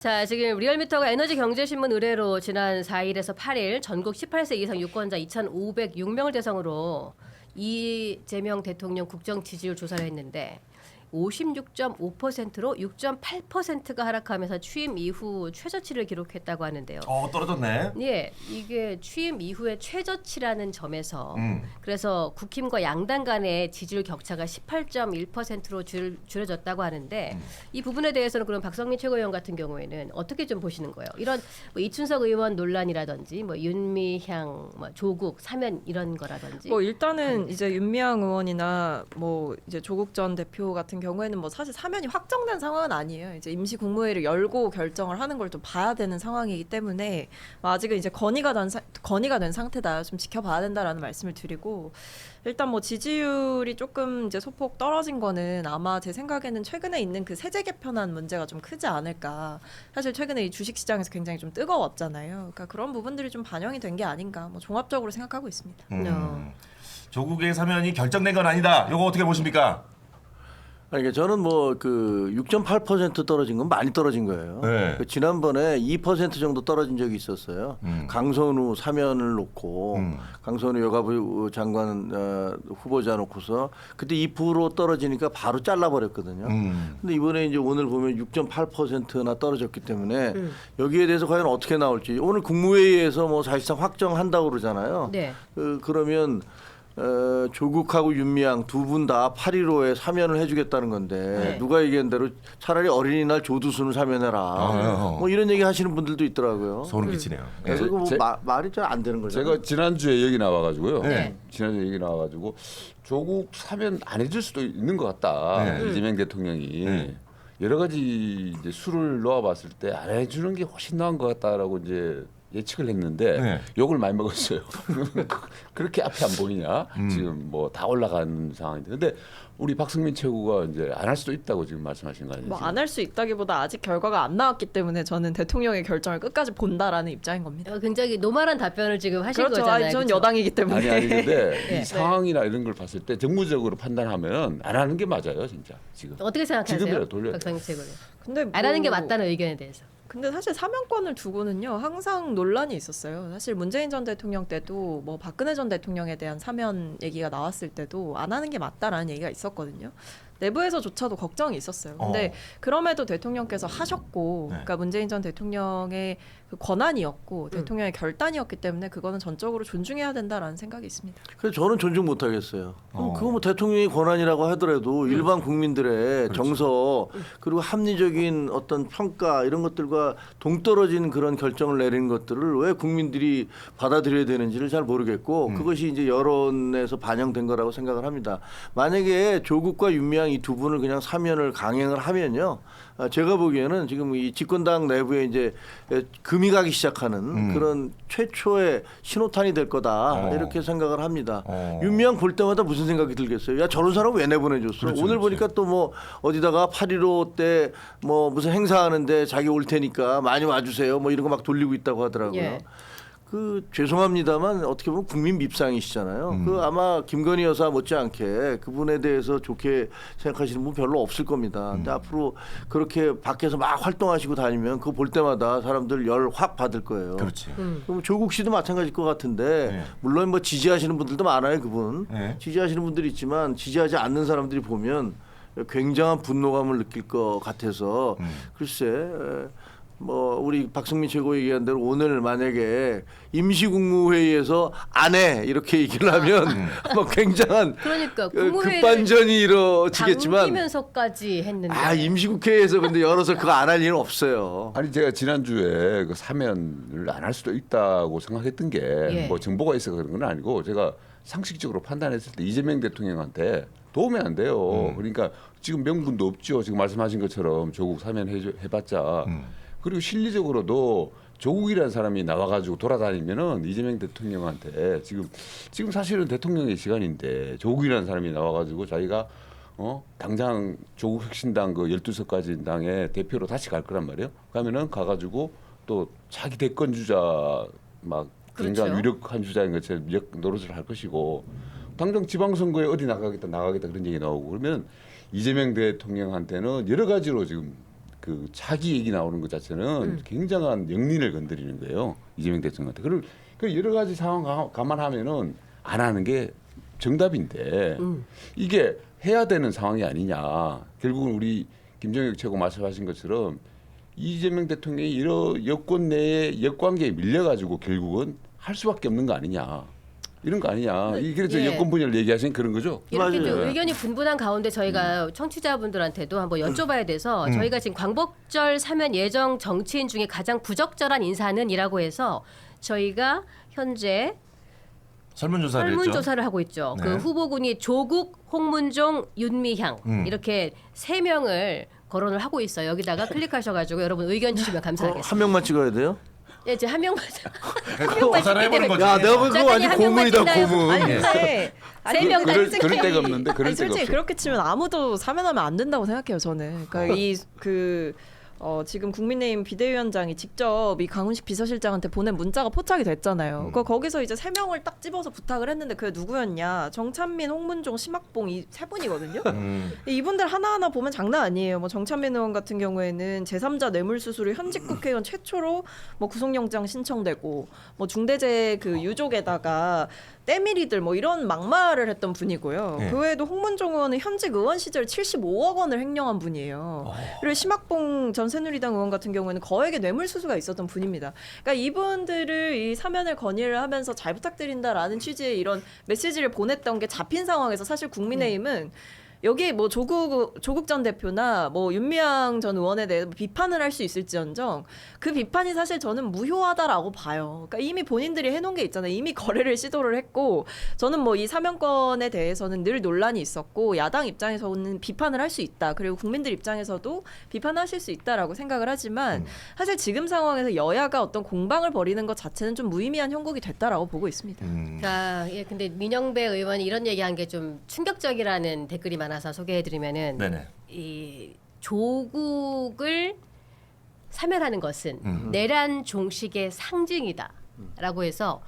자, 지금 리얼미터가 에너지경제신문 의뢰로 지난 4일에서 8일 전국 18세 이상 유권자 2,506명을 대상으로 이재명 대통령 국정 지지율 조사를 했는데 56.5%로 6.8%가 하락하면서 취임 이후 최저치를 기록했다고 하는데요. 떨어졌네. 예, 이게 취임 이후에 최저치라는 점에서 그래서 국힘과 양당 간의 지지율 격차가 18.1%로 줄어졌다고 하는데 이 부분에 대해서는 그럼 박성민 최고위원 같은 경우에는 어떻게 좀 보시는 거예요? 이런 뭐 이춘석 의원 논란이라든지 뭐 윤미향, 뭐 조국 사면 이런 거라든지. 뭐 일단은 이제 윤미향 의원이나 뭐 이제 조국 전 대표 같은 경우에는 뭐 사실 사면이 확정된 상황은 아니에요. 이제 임시 국무회의를 열고 결정을 하는 걸 좀 봐야 되는 상황이기 때문에 아직은 이제 건의가 된 상태다. 좀 지켜봐야 된다라는 말씀을 드리고 일단 뭐 지지율이 조금 이제 소폭 떨어진 거는 아마 제 생각에는 최근에 있는 그 세제 개편안 문제가 좀 크지 않을까. 사실 최근에 이 주식 시장에서 굉장히 좀 뜨거웠잖아요. 그러니까 그런 부분들이 좀 반영이 된 게 아닌가. 뭐 종합적으로 생각하고 있습니다. 조국의 사면이 결정된 건 아니다. 이거 어떻게 보십니까? 아니, 그러니까 저는 뭐 그 6.8% 떨어진 건 많이 떨어진 거예요. 네. 그 지난번에 2% 정도 떨어진 적이 있었어요. 강선우 사면을 놓고 강선우 여가부 장관 후보자 놓고서 그때 2% 떨어지니까 바로 잘라버렸거든요. 근데 이번에 이제 오늘 보면 6.8%나 떨어졌기 때문에 여기에 대해서 과연 어떻게 나올지 오늘 국무회의에서 뭐 사실상 확정한다고 그러잖아요. 네. 그러면 조국하고 윤미향 두 분 다 8.15에 사면을 해주겠다는 건데 네. 누가 얘기한 대로 차라리 어린이날 조두순을 사면해라. 뭐 이런 얘기 하시는 분들도 있더라고요. 소름 끼치네요. 그래서 뭐 말이 잘 안 되는 거죠. 제가 지난주에 얘기 나와가지고요. 네. 지난주에 얘기 나와가지고 조국 사면 안 해줄 수도 있는 것 같다. 네. 이재명 대통령이 네. 여러 가지 이제 수를 놓아봤을 때 안 해주는 게 훨씬 나은 것 같다라고 이제 예측을 했는데 네. 욕을 많이 먹었어요. 그렇게 앞에 안 보이냐? 지금 뭐 다 올라가는 상황인데, 근데 우리 박성민 최고가 이제 안 할 수도 있다고 지금 말씀하신 거 아니에요? 뭐 안 할 수 있다기보다 아직 결과가 안 나왔기 때문에 저는 대통령의 결정을 끝까지 본다라는 입장인 겁니다. 굉장히 노멀한 답변을 지금 하신 그렇죠. 거잖아요. 아니, 저는 그렇죠? 여당이기 때문에. 아니 근데 네. 이 상황이나 이런 걸 봤을 때 정무적으로 판단하면 안 하는 게 맞아요, 진짜 지금. 어떻게 생각하세요? 지금이라도 돌려야 박성민 최고위원. 근데 안 하는 게 뭐- 맞다는 의견에 대해서. 근데 사실 사면권을 두고는요 항상 논란이 있었어요. 사실 문재인 전 대통령 때도 뭐 박근혜 전 대통령에 대한 사면 얘기가 나왔을 때도 안 하는 게 맞다라는 얘기가 있었거든요. 내부에서조차도 걱정이 있었어요. 근데 그럼에도 대통령께서 하셨고, 네. 그러니까 문재인 전 대통령의 그 권한이었고 대통령의 결단이었기 때문에 그거는 전적으로 존중해야 된다라는 생각이 있습니다. 그래서 저는 존중 못 하겠어요. 그거 뭐 대통령의 권한이라고 하더라도 일반 국민들의 정서 그리고 합리적인 어떤 평가 이런 것들과 동떨어진 그런 결정을 내리는 것들을 왜 국민들이 받아들여야 되는지를 잘 모르겠고 그것이 이제 여론에서 반영된 거라고 생각을 합니다. 만약에 조국과 윤미향 이 두 분을 그냥 사면을 강행을 하면요. 제가 보기에는 지금 이 집권당 내부에 이제 금이 가기 시작하는 그런 최초의 신호탄이 될 거다 이렇게 생각을 합니다. 윤미향 볼 때마다 무슨 생각이 들겠어요? 야 저런 사람 왜 내보내줬어? 그렇죠, 오늘 그렇죠. 보니까 또 뭐 어디다가 8.15 때 뭐 무슨 행사하는데 자기 올 테니까 많이 와주세요. 뭐 이런 거 막 돌리고 있다고 하더라고요. 예. 그 죄송합니다만 어떻게 보면 국민 밉상이시잖아요. 그 아마 김건희 여사 못지않게 그분에 대해서 좋게 생각하시는 분 별로 없을 겁니다. 근데 앞으로 그렇게 밖에서 막 활동하시고 다니면 그거 볼 때마다 사람들 열 확 받을 거예요. 그렇지. 그럼 조국 씨도 마찬가지일 것 같은데 네. 물론 뭐 지지하시는 분들도 많아요. 그분 네. 지지하시는 분들이 있지만 지지하지 않는 사람들이 보면 굉장한 분노감을 느낄 것 같아서 글쎄. 뭐 우리 박성민 최고 얘기한 대로 오늘 만약에 임시국무회의에서 안 해 이렇게 얘기를 하면 뭐 굉장한 그러니까 국무회의를 급반전이 이루어지겠지만 당기면서까지 했는데. 임시국회에서 근데 열어서 그거 안 할 일은 없어요. 아니 제가 지난주에 그 사면을 안 할 수도 있다고 생각했던 게 뭐 예. 정보가 있어서 그런 건 아니고 제가 상식적으로 판단했을 때 이재명 대통령한테 도움이 안 돼요. 그러니까 지금 명분도 없죠. 지금 말씀하신 것처럼 조국 사면 해봤자 그리고 실리적으로도 조국이라는 사람이 나와가지고 돌아다니면은 이재명 대통령한테 지금 사실은 대통령의 시간인데 조국이라는 사람이 나와가지고 자기가 당장 조국 혁신당 그 12석까지 당의 대표로 다시 갈 거란 말이에요. 그러면은 가가지고 또 자기 대권 주자 막 굉장히 그렇죠. 유력한 주자인 것처럼 노릇을 할 것이고 당장 지방선거에 어디 나가겠다 그런 얘기 나오고 그러면 이재명 대통령한테는 여러 가지로 지금 그 차기 얘기 나오는 것 자체는 굉장한 영린을 건드리는 거예요. 이재명 대통령한테. 그 여러 가지 상황 감안하면은 안 하는 게 정답인데 이게 해야 되는 상황이 아니냐. 결국은 우리 김정일 최고 말씀하신 것처럼 이재명 대통령이 이런 여권 내에 역관계에 밀려가지고 결국은 할 수밖에 없는 거 아니냐. 이런 거 아니냐. 그래서 예. 여권 분열 얘기하신 그런 거죠. 이렇게 좀 맞아요. 의견이 분분한 가운데 저희가 청취자분들한테도 한번 여쭤봐야 돼서 저희가 지금 광복절 사면 예정 정치인 중에 가장 부적절한 인사는이라고 해서 저희가 현재 설문조사를 했죠. 설문조사를 하고 있죠. 네. 그 후보군이 조국, 홍문종, 윤미향 이렇게 3명을 거론을 하고 있어요. 여기다가 클릭하셔가지고 여러분 의견 주시면 감사하겠습니다. 한 명만 찍어야 돼요? 예, 이제 한 명만 조사를 해보는 거지. 야, 내가 보기엔 그거 작가님 완전 한 명만 고문이다, 찍나요? 고문. 아니 근데 세 명 다 그럴 데가 없는데 그럴 데가 솔직히 없어. 그렇게 치면 아무도 사면하면 안 된다고 생각해요 저는. 그러니까 지금 국민의힘 비대위원장이 직접 이 강훈식 비서실장한테 보낸 문자가 포착이 됐잖아요. 그러니까 거기서 이제 3명을 딱 집어서 부탁을 했는데 그게 누구였냐? 정찬민, 홍문종, 심학봉 이 3분이거든요. 이분들 하나하나 보면 장난 아니에요. 뭐 정찬민 의원 같은 경우에는 제3자 뇌물수수로 현직 국회의원 최초로 뭐 구속영장 신청되고 뭐 중대재해 그 유족에다가 때밀이들 뭐 이런 막말을 했던 분이고요. 네. 그 외에도 홍문종 의원은 현직 의원 시절 75억 원을 횡령한 분이에요. 그리고 심학봉 전 새누리당 의원 같은 경우에는 거액의 뇌물수수가 있었던 분입니다. 그러니까 이분들을 이 사면을 건의를 하면서 잘 부탁드린다라는 취지의 이런 메시지를 보냈던 게 잡힌 상황에서 사실 국민의힘은 여기 뭐 조국 전 대표나 뭐 윤미향 전 의원에 대해 비판을 할 수 있을지언정 그 비판이 사실 저는 무효하다라고 봐요. 그러니까 이미 본인들이 해놓은 게 있잖아요. 이미 거래를 시도를 했고 저는 뭐 이 사면권에 대해서는 늘 논란이 있었고 야당 입장에서는 비판을 할 수 있다. 그리고 국민들 입장에서도 비판하실 수 있다라고 생각을 하지만 사실 지금 상황에서 여야가 어떤 공방을 벌이는 것 자체는 좀 무의미한 형국이 됐다라고 보고 있습니다. 자, 예, 근데 민영배 의원이 이런 얘기한 게 좀 충격적이라는 댓글이 많아서 소개해드리면은 네네. 이 조국을 사면하는 것은 내란 종식의 상징이다라고 해서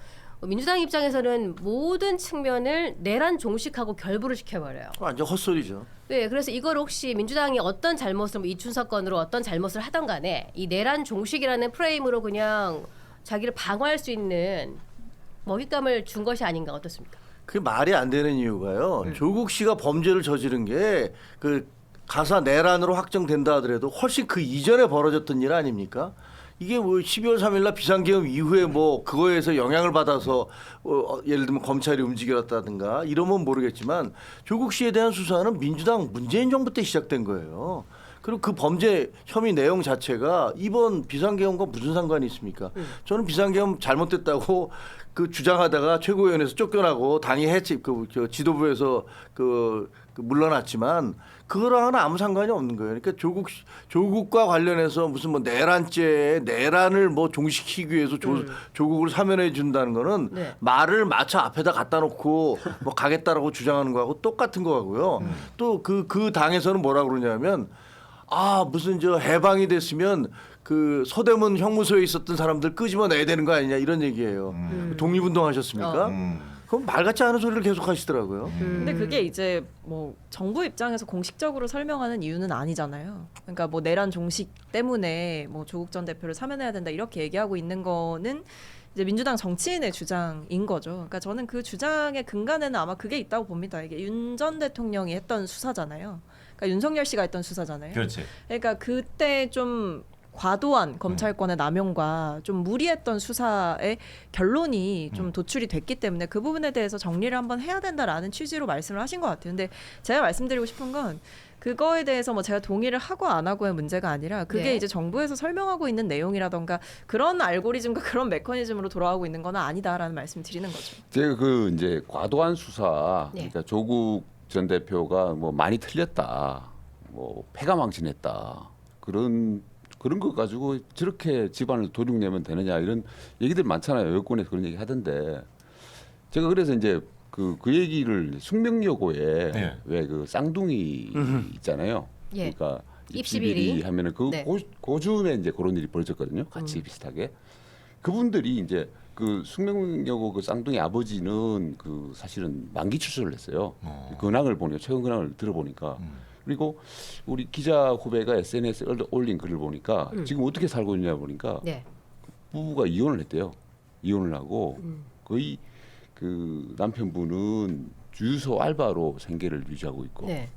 민주당 입장에서는 모든 측면을 내란 종식하고 결부를 시켜버려요. 완전 헛소리죠. 네, 그래서 이걸 혹시 민주당이 어떤 잘못을 뭐 이춘석 건으로 어떤 잘못을 하던 간에 이 내란 종식이라는 프레임으로 그냥 자기를 방어할 수 있는 먹잇감을 준 것이 아닌가 어떻습니까? 그게 말이 안 되는 이유가요. 조국 씨가 범죄를 저지른 게 그 가사 내란으로 확정된다 하더라도 훨씬 그 이전에 벌어졌던 일 아닙니까? 이게 뭐 12월 3일 날 비상계엄 이후에 뭐 그거에서 영향을 받아서 예를 들면 검찰이 움직였다든가 이러면 모르겠지만 조국 씨에 대한 수사는 민주당 문재인 정부 때 시작된 거예요. 그리고 그 범죄 혐의 내용 자체가 이번 비상계엄과 무슨 상관이 있습니까? 저는 비상계엄 잘못됐다고 그 주장하다가 최고위원회에서 쫓겨나고 당이 저 지도부에서 물러났지만 그거랑은 아무 상관이 없는 거예요. 그러니까 조국과 관련해서 무슨 뭐 내란을 뭐 종식시키기 위해서 조국을 사면해 준다는 거는 네. 말을 마차 앞에다 갖다 놓고 뭐 가겠다라고 주장하는 거하고 똑같은 거고요. 또 그 당에서는 뭐라 그러냐면 무슨 저 해방이 됐으면 그 서대문 형무소에 있었던 사람들 끄집어내야 되는 거 아니냐 이런 얘기예요. 독립운동 하셨습니까? 그럼 말 같지 않은 소리를 계속 하시더라고요. 근데 그게 이제 뭐 정부 입장에서 공식적으로 설명하는 이유는 아니잖아요. 그러니까 뭐 내란 종식 때문에 뭐 조국 전 대표를 사면해야 된다 이렇게 얘기하고 있는 거는 이제 민주당 정치인의 주장인 거죠. 그러니까 저는 그 주장의 근간에는 아마 그게 있다고 봅니다. 이게 윤 전 대통령이 했던 수사잖아요. 그러니까 윤석열 씨가 했던 수사잖아요. 그렇지. 그러니까 그때 좀 과도한 검찰권의 남용과 좀 무리했던 수사의 결론이 좀 도출이 됐기 때문에 그 부분에 대해서 정리를 한번 해야 된다라는 취지로 말씀을 하신 것 같아요. 근데 제가 말씀드리고 싶은 건 그거에 대해서 뭐 제가 동의를 하고 안 하고의 문제가 아니라 그게 네. 이제 정부에서 설명하고 있는 내용이라던가 그런 알고리즘과 그런 메커니즘으로 돌아가고 있는 건 아니다라는 말씀 드리는 거죠. 제가 그 이제 과도한 수사, 네. 그러니까 조국 전 대표가 뭐 많이 틀렸다, 뭐 패가망신했다 그런 거 가지고 저렇게 집안을 도륙내면 되느냐 이런 얘기들 많잖아요. 여권에서 그런 얘기 하던데 제가 그래서 이제 그 얘기를 숙명여고에 네. 왜 그 쌍둥이 있잖아요. 예. 그러니까 입시비리 입시비리 하면은 그 네. 고즈음에 이제 그런 일이 벌어졌거든요. 같이 비슷하게 그분들이 이제 그 숙명여고 그 쌍둥이 아버지는 그 사실은 만기 출소를 했어요. 근황을 보니까 최근 근황을 들어보니까 그리고 우리 기자 후배가 SNS에 올린 글을 보니까 지금 어떻게 살고 있냐 보니까 네. 부부가 이혼을 했대요. 이혼을 하고 거의 그 남편분은 주유소 알바로 생계를 유지하고 있고 네.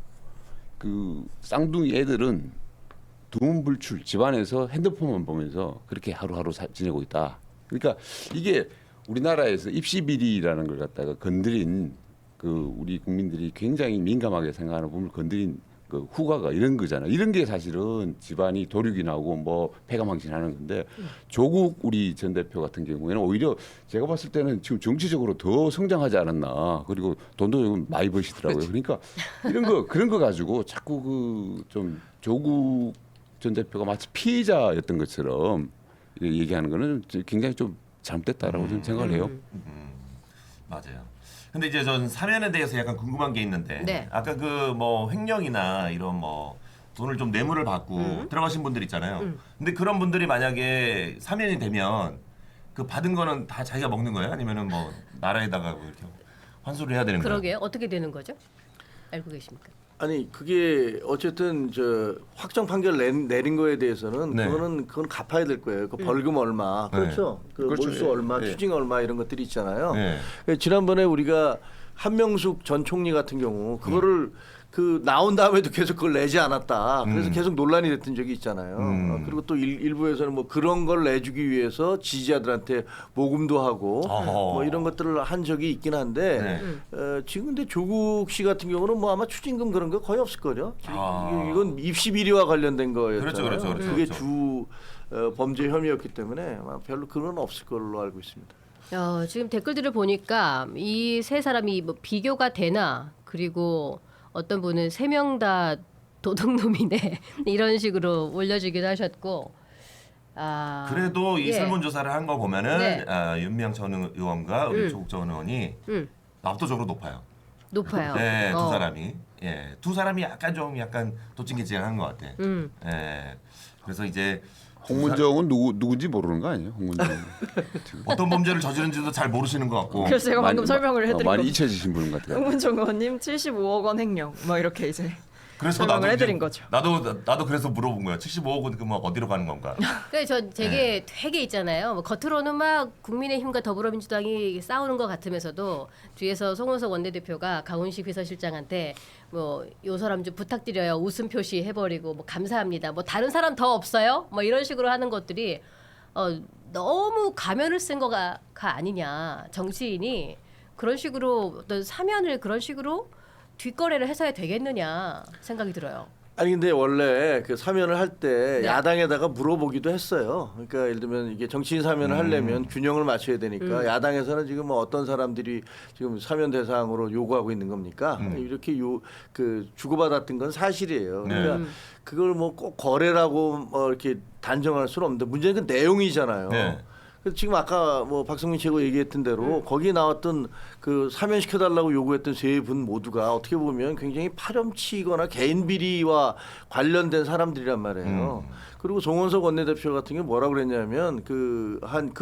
그 쌍둥이 애들은 두문불출 집안에서 핸드폰만 보면서 그렇게 하루하루 지내고 있다. 그러니까 이게 우리나라에서 입시비리라는 걸 갖다가 건드린 그 우리 국민들이 굉장히 민감하게 생각하는 부분을 건드린 그 후과가 이런 거잖아. 이런 게 사실은 집안이 도륙이 나고 뭐 패가망신하는 건데 조국 우리 전 대표 같은 경우에는 오히려 제가 봤을 때는 지금 정치적으로 더 성장하지 않았나. 그리고 돈도 좀 많이 버시더라고요. 그러니까 이런 거 그런 거 가지고 자꾸 그 좀 조국 전 대표가 마치 피해자였던 것처럼 얘기하는 거는 굉장히 좀 잘못됐다라고 저는 생각을 해요. 맞아요. 근데 이제 전 사면에 대해서 약간 궁금한 게 있는데 네. 아까 그 뭐 횡령이나 이런 뭐 돈을 좀 뇌물을 받고 들어가신 분들 있잖아요. 근데 그런 분들이 만약에 사면이 되면 그 받은 거는 다 자기가 먹는 거예요? 아니면은 뭐 나라에다가 뭐 이렇게 환수를 해야 되는 거예요? 그러게요. 어떻게 되는 거죠? 알고 계십니까? 아니 그게 어쨌든 저 확정 판결 내린 거에 대해서는 네. 그건 갚아야 될 거예요. 그 벌금 얼마, 네. 그렇죠? 그 그렇죠. 몰수 예. 얼마, 예. 추징 얼마 이런 것들이 있잖아요. 네. 지난번에 우리가 한명숙 전 총리 같은 경우 그거를 그 나온 다음에도 계속 그걸 내지 않았다. 그래서 계속 논란이 됐던 적이 있잖아요. 그리고 또 일부에서는 뭐 그런 걸 내주기 위해서 지지자들한테 모금도 하고 어허. 뭐 이런 것들을 한 적이 있긴 한데 지금 근데 조국 씨 같은 경우는 뭐 아마 추징금 그런 거 거의 없을 거죠. 이건 입시 비리와 관련된 거였잖아요. 그렇죠. 그게 그렇죠. 주 범죄 혐의였기 때문에 아마 별로 그런 없을 걸로 알고 있습니다. 지금 댓글들을 보니까 이 세 사람이 뭐 비교가 되나 그리고 어떤 분은 세 명 다 도둑놈이네 이런 식으로 올려주기도 하셨고 그래도 이 예. 설문조사를 한 거 보면은 네. 윤미향 전 의원과 우리 조국 전 의원이 압도적으로 높아요. 높아요. 네, 두 사람이. 예, 두 사람이 약간 도찐개찐한 것 같아. 예, 그래서 이제 홍문정은 누군지 모르는 거 아니에요? 홍문정 어떤 범죄를 저지른지도 잘 모르시는 것 같고. 그래서 제가 방금 설명을 해드린 많이 거. 잊혀지신 분 같아요. 홍문정 의원님 75억 원 횡령 막 이렇게 이제 그래서 설명을 해드린 이제 거죠. 나도 그래서 물어본 거야. 75억은 그뭐 어디로 가는 건가? 그래서 전 되게 네. 되게 있잖아요. 뭐 겉으로는 막 국민의힘과 더불어민주당이 싸우는 것 같으면서도 뒤에서 송원석 원내대표가 강훈식 비서실장한테 뭐 요 사람 좀 부탁드려요. 웃음 표시 해버리고 뭐 감사합니다. 뭐 다른 사람 더 없어요? 뭐 이런 식으로 하는 것들이 너무 가면을 쓴 거가 아니냐. 정치인이 그런 식으로 어떤 사면을 그런 식으로 뒷거래를 해서야 되겠느냐 생각이 들어요. 아니 근데 원래 그 사면을 할 때 네. 야당에다가 물어보기도 했어요. 그러니까 예를 들면 이게 정치인 사면을 하려면 균형을 맞춰야 되니까 야당에서는 지금 뭐 어떤 사람들이 지금 사면 대상으로 요구하고 있는 겁니까? 이렇게 그 주고받았던 건 사실이에요. 그러니까 그걸 뭐 꼭 거래라고 뭐 이렇게 단정할 수는 없는데 문제는 그 내용이잖아요. 네. 그래서 지금 아까 뭐 박성민 최고 얘기했던 대로 거기 나왔던 그 사면시켜달라고 요구했던 세 분 모두가 어떻게 보면 굉장히 파렴치거나 개인 비리와 관련된 사람들이란 말이에요. 그리고 송원석 원내대표 같은 게 뭐라고 그랬냐면 그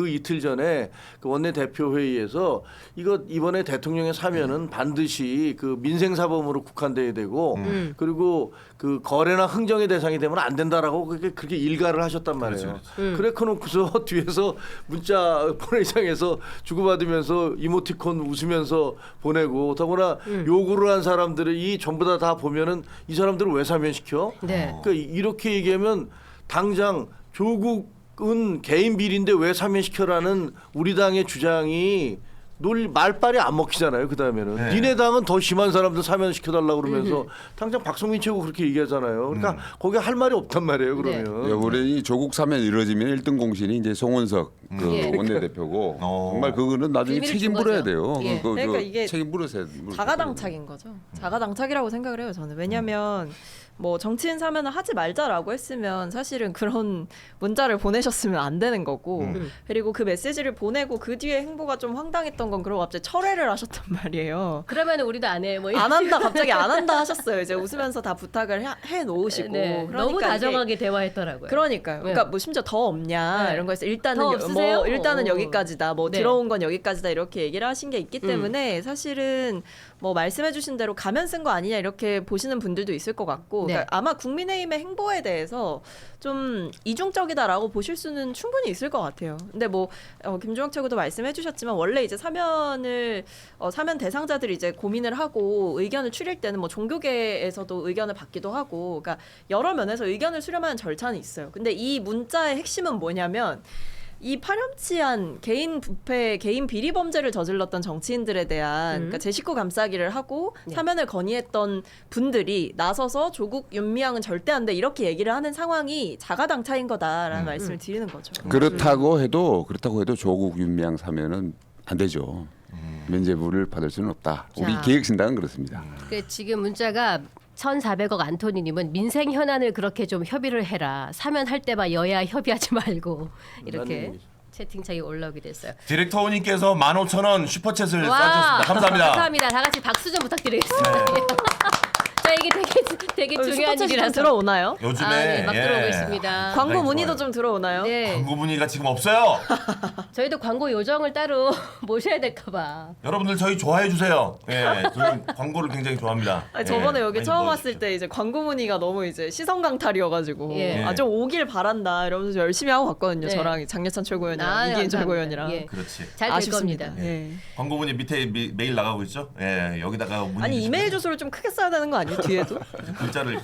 이틀 전에 그 원내대표 회의에서 이거 이번에 대통령의 사면은 반드시 그 민생사범으로 국한돼야 되고 그리고 그 거래나 흥정의 대상이 되면 안 된다라고 그렇게 일가를 하셨단 말이에요. 그래 놓고서 뒤에서 문자 보내장에서 주고받으면서 이모티콘 웃으면서 보내고 더구나 요구를 한 사람들이 전부 다 보면은 이 사람들을 왜 사면시켜? 네. 그러니까 이렇게 얘기하면 당장 조국은 개인 비리인데 왜 사면시켜라는 우리 당의 주장이 말빨이 안 먹히잖아요. 그 다음에는 네. 니네 당은 더 심한 사람들 사면시켜달라고 그러면서 당장 박성민 최고 그렇게 얘기하잖아요. 그러니까 거기 할 말이 없단 말이에요. 그러면 이번에 이 조국 사면 이루어지면 1등 공신이 이제 송원석 그 예. 원내대표고 어. 정말 그거는 나중에 비밀을 책임 준 물어야 거죠. 돼요. 예. 그러니까 이게 책임 물으세요. 자가당착인 거죠. 자가당착이라고 생각을 해요. 저는 왜냐하면 뭐 정치인 사면을 하지 말자라고 했으면 사실은 그런 문자를 보내셨으면 안 되는 거고 그리고 그 메시지를 보내고 그 뒤에 행보가 좀 황당했던 건 그러고 갑자기 철회를 하셨단 말이에요. 그러면 우리도 안 해. 뭐 안 한다 갑자기 안 한다 하셨어요. 이제 웃으면서 다 부탁을 해 놓으시고 네, 그러니까 너무 이게 다정하게 대화했더라고요. 그러니까요. 그러니까 네. 뭐 심지어 더 없냐 네. 이런 거에서 더 일단은 없으세요? 뭐 일단은 여기까지다. 뭐 네. 들어온 건 여기까지다 이렇게 얘기를 하신 게 있기 때문에 사실은 뭐 말씀해주신 대로 가면 쓴 거 아니냐 이렇게 보시는 분들도 있을 것 같고 네. 그러니까 아마 국민의힘의 행보에 대해서 좀 이중적이다라고 보실 수는 충분히 있을 것 같아요. 근데 뭐 김종혁 최고도 말씀해주셨지만 원래 이제 사면을 사면 대상자들이 이제 고민을 하고 의견을 추릴 때는 뭐 종교계에서도 의견을 받기도 하고 그러니까 여러 면에서 의견을 수렴하는 절차는 있어요. 근데 이 문자의 핵심은 뭐냐면 이 파렴치한 개인 부패, 개인 비리 범죄를 저질렀던 정치인들에 대한 그러니까 제 식구 감싸기를 하고 네. 사면을 건의했던 분들이 나서서 조국 윤미향은 절대 안 돼 이렇게 얘기를 하는 상황이 자가당차인 거다라는 말씀을 드리는 거죠. 그렇다고 해도 조국 윤미향 사면은 안 되죠. 면죄부를 받을 수는 없다. 우리 자. 개혁신당은 그렇습니다. 그 지금 문자가 1,400억 안토니님은 민생 현안을 그렇게 좀 협의를 해라. 사면할 때만 여야 협의하지 말고 이렇게 얘기죠. 채팅창에 올라오게 됐어요. 디렉터님께서 15,000원 슈퍼챗을 와, 쏴주셨습니다. 감사합니다. 감사합니다. 다 같이 박수 좀 부탁드리겠습니다. 네. 자, 이게 되게 중요한 슈퍼챗이 좀 일이라서 들어오나요? 요즘에 네, 막 예. 들어오고 있습니다. 광고 굉장히 문의도 좋아요. 좀 들어오나요? 네, 광고 문의가 지금 없어요. 저희도 광고 요정을 따로 모셔야 될까봐. 여러분들 저희 좋아해 주세요. 예, 저희 광고를 굉장히 좋아합니다. 아니, 저번에 예, 여기 많이 처음 넣어주십시오. 왔을 때 이제 광고 문의가 너무 이제 시선 강탈이어가지고 예. 좀 오길 바란다 이러면서 열심히 하고 갔거든요. 네. 저랑 장예찬 최고위원이랑 아, 이기인 감사합니다. 최고위원이랑 예. 그렇지. 잘 될 아쉽습니다. 겁니다. 예. 광고 문의 밑에 메일 나가고 있죠. 예, 여기다가 문의 아니 주시면 이메일 주소를 좀 크게 써야 되는 거 아니에요? 뒤에도? 글자를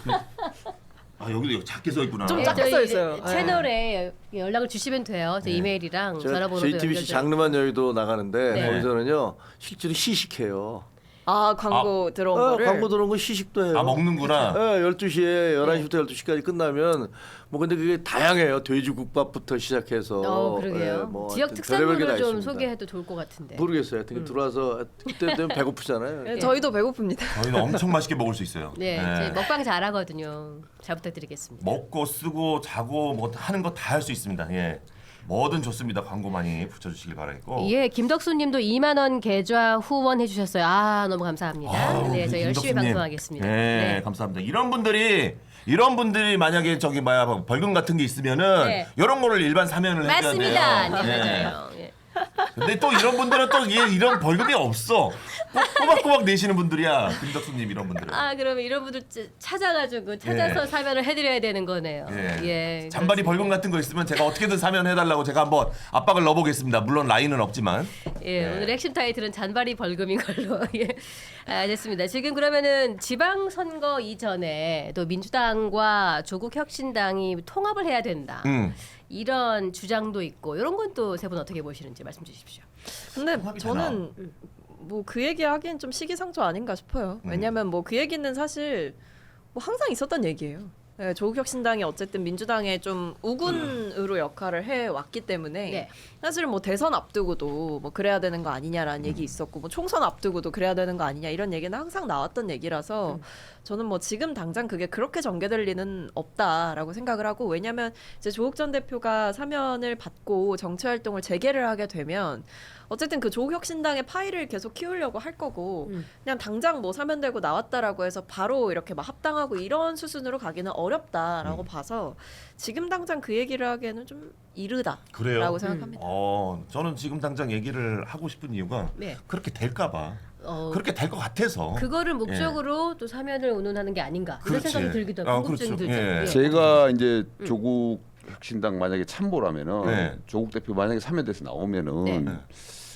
여기도 작게 써 있구나. 좀 네, 작게 저희 써 있어요. 예. 채널에 연락을 주시면 돼요. 제 이메일이랑 제가 전화번호도 JTBC 연결돼. 장르만 여의도 나가는데 네. 거기서는요 실제로 시식해요. 아 광고 들어온 거를 광고 들어온 거 시식도 해요. 아 먹는구나. 네, 12시에 11시부터 12시까지 끝나면 뭐 근데 그게 다양해요. 돼지국밥부터 시작해서 그러게요. 뭐 지역 하여튼 별의별 게다 특산물을 좀 있습니다. 소개해도 좋을 것 같은데. 모르겠어요. 하여튼 들어와서 그때 되면 배고프잖아요. 네, 저희도 배고픕니다. 저희는 엄청 맛있게 먹을 수 있어요. 네, 예. 저희 먹방 잘하거든요. 잘 부탁드리겠습니다. 먹고 쓰고 자고 뭐 하는 거 다 할 수 있습니다. 예. 뭐든 좋습니다. 광고 많이 붙여주시길 바라겠고. 예, 김덕수님도 2만 원 계좌 후원해 주셨어요. 아, 너무 감사합니다. 아우, 네, 저희 열심히 김덕수님. 방송하겠습니다. 네, 감사합니다. 이런 분들이 만약에 저기 뭐야 벌금 같은 게 있으면은 네. 이런 거를 일반 사면을 해줘야 맞습니다. 돼요. 네, 예. 맞아요. 예. 근데 또 이런 분들은 또 이런 벌금이 없어. 꼬박꼬박 내시는 분들이야. 김덕수님 이런 분들은. 아, 그러면 이런 분들 찾아서 예. 사면을 해드려야 되는 거네요. 예. 예, 잔바리 벌금 같은 거 있으면 제가 어떻게든 사면해달라고 제가 한번 압박을 넣어보겠습니다. 물론 라인은 없지만. 예, 네. 오늘 핵심 타이틀은 잔바리 벌금인 걸로 예, 알겠습니다. 지금 그러면은 지방선거 이전에 또 민주당과 조국혁신당이 통합을 해야 된다. 이런 주장도 있고 이런 건 또 세 분 어떻게 보시는지 말씀 주십시오. 근데 통합이 저는 뭐 그 얘기 하기엔 좀 시기상조 아닌가 싶어요. 왜냐하면 뭐 그 얘기는 사실 뭐 항상 있었던 얘기예요. 네, 조국혁신당이 어쨌든 민주당의 좀 우군으로 역할을 해 왔기 때문에 네. 사실은 뭐 대선 앞두고도 뭐 그래야 되는 거 아니냐라는 얘기 있었고 뭐 총선 앞두고도 그래야 되는 거 아니냐 이런 얘기는 항상 나왔던 얘기라서 저는 뭐 지금 당장 그게 그렇게 전개될 리는 없다라고 생각을 하고 왜냐하면 이제 조국 전 대표가 사면을 받고 정치 활동을 재개를 하게 되면 어쨌든 그 조국혁신당의 파일을 계속 키우려고 할 거고 그냥 당장 뭐 사면되고 나왔다라고 해서 바로 이렇게 막 합당하고 이런 수순으로 가기는 어렵다라고 봐서 지금 당장 그 얘기를 하기에는 좀 이르다라고 그래요? 생각합니다. 저는 지금 당장 얘기를 하고 싶은 이유가 네. 그렇게 될까봐. 그렇게 될 것 같아서. 그거를 목적으로 또 사면을 운운하는 게 아닌가 이런 그렇지. 생각이 들기도 아, 하고 궁금증이 그렇죠. 들죠. 예. 예. 제가 이제 조국 혁신당 만약에 참모라면은 네. 조국 대표 만약에 사면돼서 나오면은 네.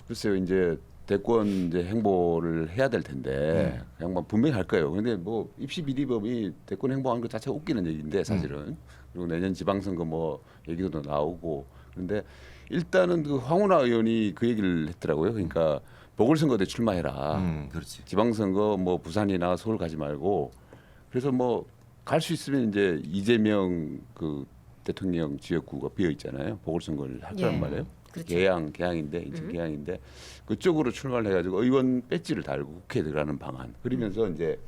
글쎄요 이제 대권 이제 행보를 해야 될 텐데 양반 분명히 할 거예요. 근데 뭐 입시 비리범이 대권 행보하는 것 자체가 웃기는 얘기인데 사실은 그리고 내년 지방선거 뭐 얘기도 나오고 그런데 일단은 그 황운하 의원이 그 얘기를 했더라고요. 그러니까 보궐선거 때 출마해라. 그렇지. 지방선거 뭐 부산이나 서울 가지 말고 그래서 뭐 갈 수 있으면 이제 이재명 그 대통령 지역구가 비어 있잖아요. 보궐선거를 할 거란 예. 말이에요. 그렇죠. 계양인데 인천 계양인데 그쪽으로 출마를 해가지고 의원 배지를 달고 국회에 들어가는 방안. 그러면서 이제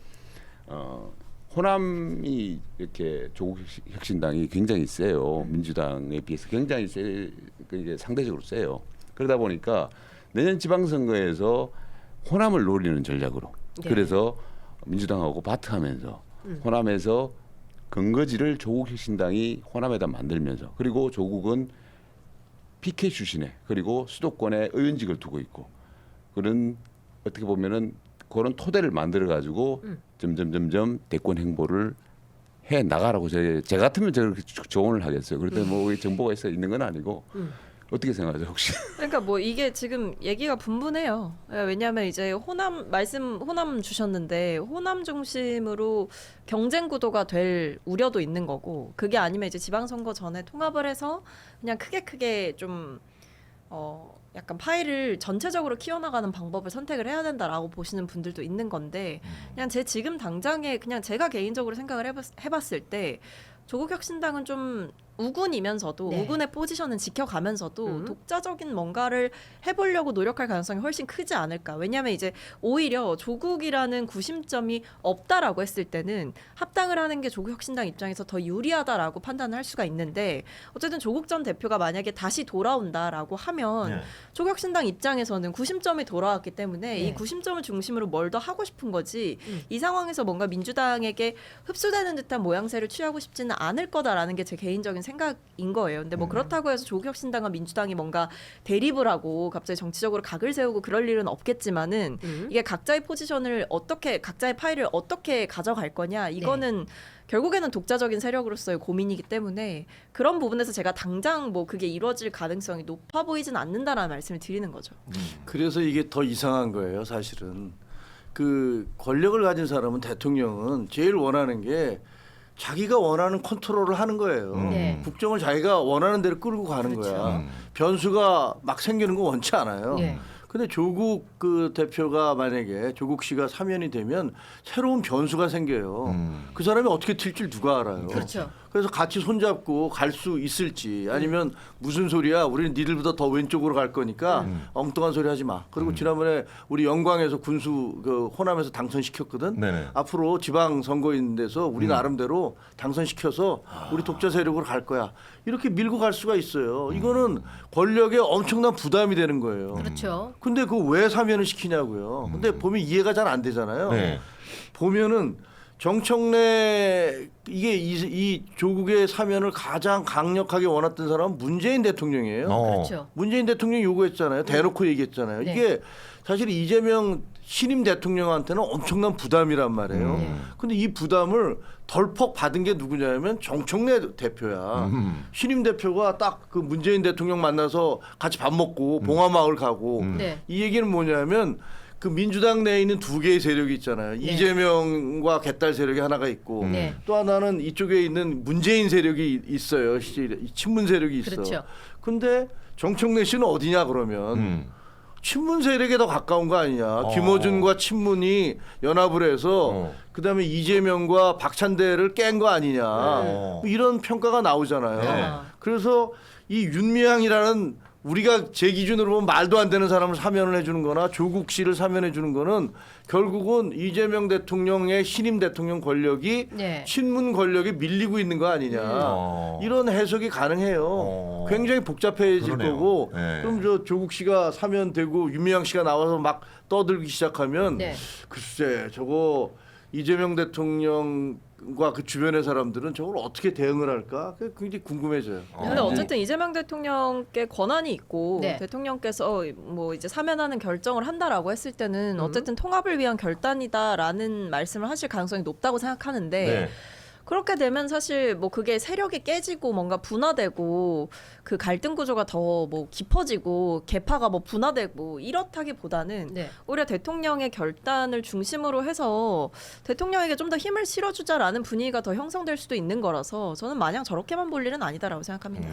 호남이 이렇게 조국 혁신당이 굉장히 세요. 민주당에 비해서 굉장히 이게 상대적으로 세요. 그러다 보니까 내년 지방선거에서 호남을 노리는 전략으로. 네. 그래서 민주당하고 바트하면서 호남에서 근거지를 조국 혁신당이 호남에다 만들면서 그리고 조국은 PK 출신에 그리고 수도권에 의원직을 두고 있고 그런 어떻게 보면은 그런 토대를 만들어 가지고 점점 대권 행보를 해 나가라고 제 같으면 저렇게 조언을 하겠어요. 그런데 뭐 정보가 있어 있는 건 아니고 어떻게 생각하세요 혹시? 그러니까 뭐 이게 지금 얘기가 분분해요. 왜냐하면 이제 호남 주셨는데 호남 중심으로 경쟁 구도가 될 우려도 있는 거고 그게 아니면 이제 지방선거 전에 통합을 해서 그냥 크게 좀 약간 파일을 전체적으로 키워나가는 방법을 선택을 해야 된다라고 보시는 분들도 있는 건데 그냥 제 지금 당장에 그냥 제가 개인적으로 생각을 해봤을 때 조국 혁신당은 좀 우군이면서도 네. 우군의 포지션은 지켜가면서도 독자적인 뭔가를 해보려고 노력할 가능성이 훨씬 크지 않을까. 왜냐하면 이제 오히려 조국이라는 구심점이 없다라고 했을 때는 합당을 하는 게 조국 혁신당 입장에서 더 유리하다라고 판단을 할 수가 있는데 어쨌든 조국 전 대표가 만약에 다시 돌아온다라고 하면 네. 조국 혁신당 입장에서는 구심점이 돌아왔기 때문에 네. 이 구심점을 중심으로 뭘 더 하고 싶은 거지 이 상황에서 뭔가 민주당에게 흡수되는 듯한 모양새를 취하고 싶지는 않을 거다라는 게 제 개인적인 생각인 거예요. 근데 뭐 그렇다고 해서 조국 혁신당과 민주당이 뭔가 대립을 하고 갑자기 정치적으로 각을 세우고 그럴 일은 없겠지만은 이게 각자의 포지션을 어떻게 각자의 파일을 어떻게 가져갈 거냐 이거는 결국에는 독자적인 세력으로서의 고민이기 때문에 그런 부분에서 제가 당장 뭐 그게 이루어질 가능성이 높아 보이진 않는다라는 말씀을 드리는 거죠. 그래서 이게 더 이상한 거예요, 사실은. 그 권력을 가진 사람은 대통령은 제일 원하는 게 자기가 원하는 컨트롤을 하는 거예요. 네. 국정을 자기가 원하는 대로 끌고 가는 그렇죠. 거야. 변수가 막 생기는 거 원치 않아요. 네. 근데 조국 그 대표가 만약에 조국 씨가 사면이 되면 새로운 변수가 생겨요. 그 사람이 어떻게 튈 누가 알아요. 그렇죠. 그래서 같이 손잡고 갈 수 있을지 아니면 무슨 소리야 우리는 니들보다 더 왼쪽으로 갈 거니까 엉뚱한 소리 하지 마. 그리고 지난번에 우리 영광에서 군수 그 호남에서 당선시켰거든. 네네. 앞으로 지방 선거 있는 데서 우리 나름대로 당선시켜서 우리 독자 세력으로 갈 거야. 이렇게 밀고 갈 수가 있어요. 이거는 권력에 엄청난 부담이 되는 거예요. 그렇죠. 근데 그 왜 사면을 시키냐고요. 근데 보면 이해가 잘 안 되잖아요. 네. 보면은 정청래 이게 이 조국의 사면을 가장 강력하게 원했던 사람은 문재인 대통령이에요. 그렇죠. 문재인 대통령이 요구했잖아요. 대놓고 얘기했잖아요. 네. 이게 사실 이재명 신임 대통령한테는 엄청난 부담이란 말이에요. 근데 이 부담을 덜컥 받은 게 누구냐면 정청래 대표야. 신임 대표가 딱 그 문재인 대통령 만나서 같이 밥 먹고 봉화마을 가고 네. 이 얘기는 뭐냐면 그 민주당 내에 있는 두 개의 세력이 있잖아요. 이재명과 개딸 세력이 하나가 있고 네. 또 하나는 이쪽에 있는 문재인 세력이 있어요. 친문 세력이 있어. 그렇죠. 근데 정청래 씨는 어디냐 그러면 친문 세력에 더 가까운 거 아니냐. 김어준과 친문이 연합을 해서 그다음에 이재명과 박찬대를 깬 거 아니냐. 뭐 이런 평가가 나오잖아요. 네. 그래서 이 윤미향이라는 우리가 제 기준으로 보면 말도 안 되는 사람을 사면을 해주는 거나 조국 씨를 사면해 주는 거는 결국은 이재명 대통령의 신임 대통령 권력이 네. 친문 권력에 밀리고 있는 거 아니냐. 이런 해석이 가능해요. 굉장히 복잡해질 그러네요. 거고 네. 그럼 저 조국 씨가 사면되고 윤미향 씨가 나와서 막 떠들기 시작하면 네. 글쎄 저거 이재명 대통령과 그 주변의 사람들은 저걸 어떻게 대응을 할까? 그게 굉장히 궁금해져요. 근데 어쨌든 이재명 대통령께 권한이 있고 네. 대통령께서 뭐 이제 사면하는 결정을 한다라고 했을 때는 어쨌든 통합을 위한 결단이다라는 말씀을 하실 가능성이 높다고 생각하는데 네. 그렇게 되면 사실 뭐 그게 세력이 깨지고 뭔가 분화되고 그 갈등 구조가 더 뭐 깊어지고 계파가 뭐 분화되고 이렇다기보다는 네. 오히려 대통령의 결단을 중심으로 해서 대통령에게 좀 더 힘을 실어주자라는 분위기가 더 형성될 수도 있는 거라서 저는 마냥 저렇게만 볼 일은 아니다라고 생각합니다.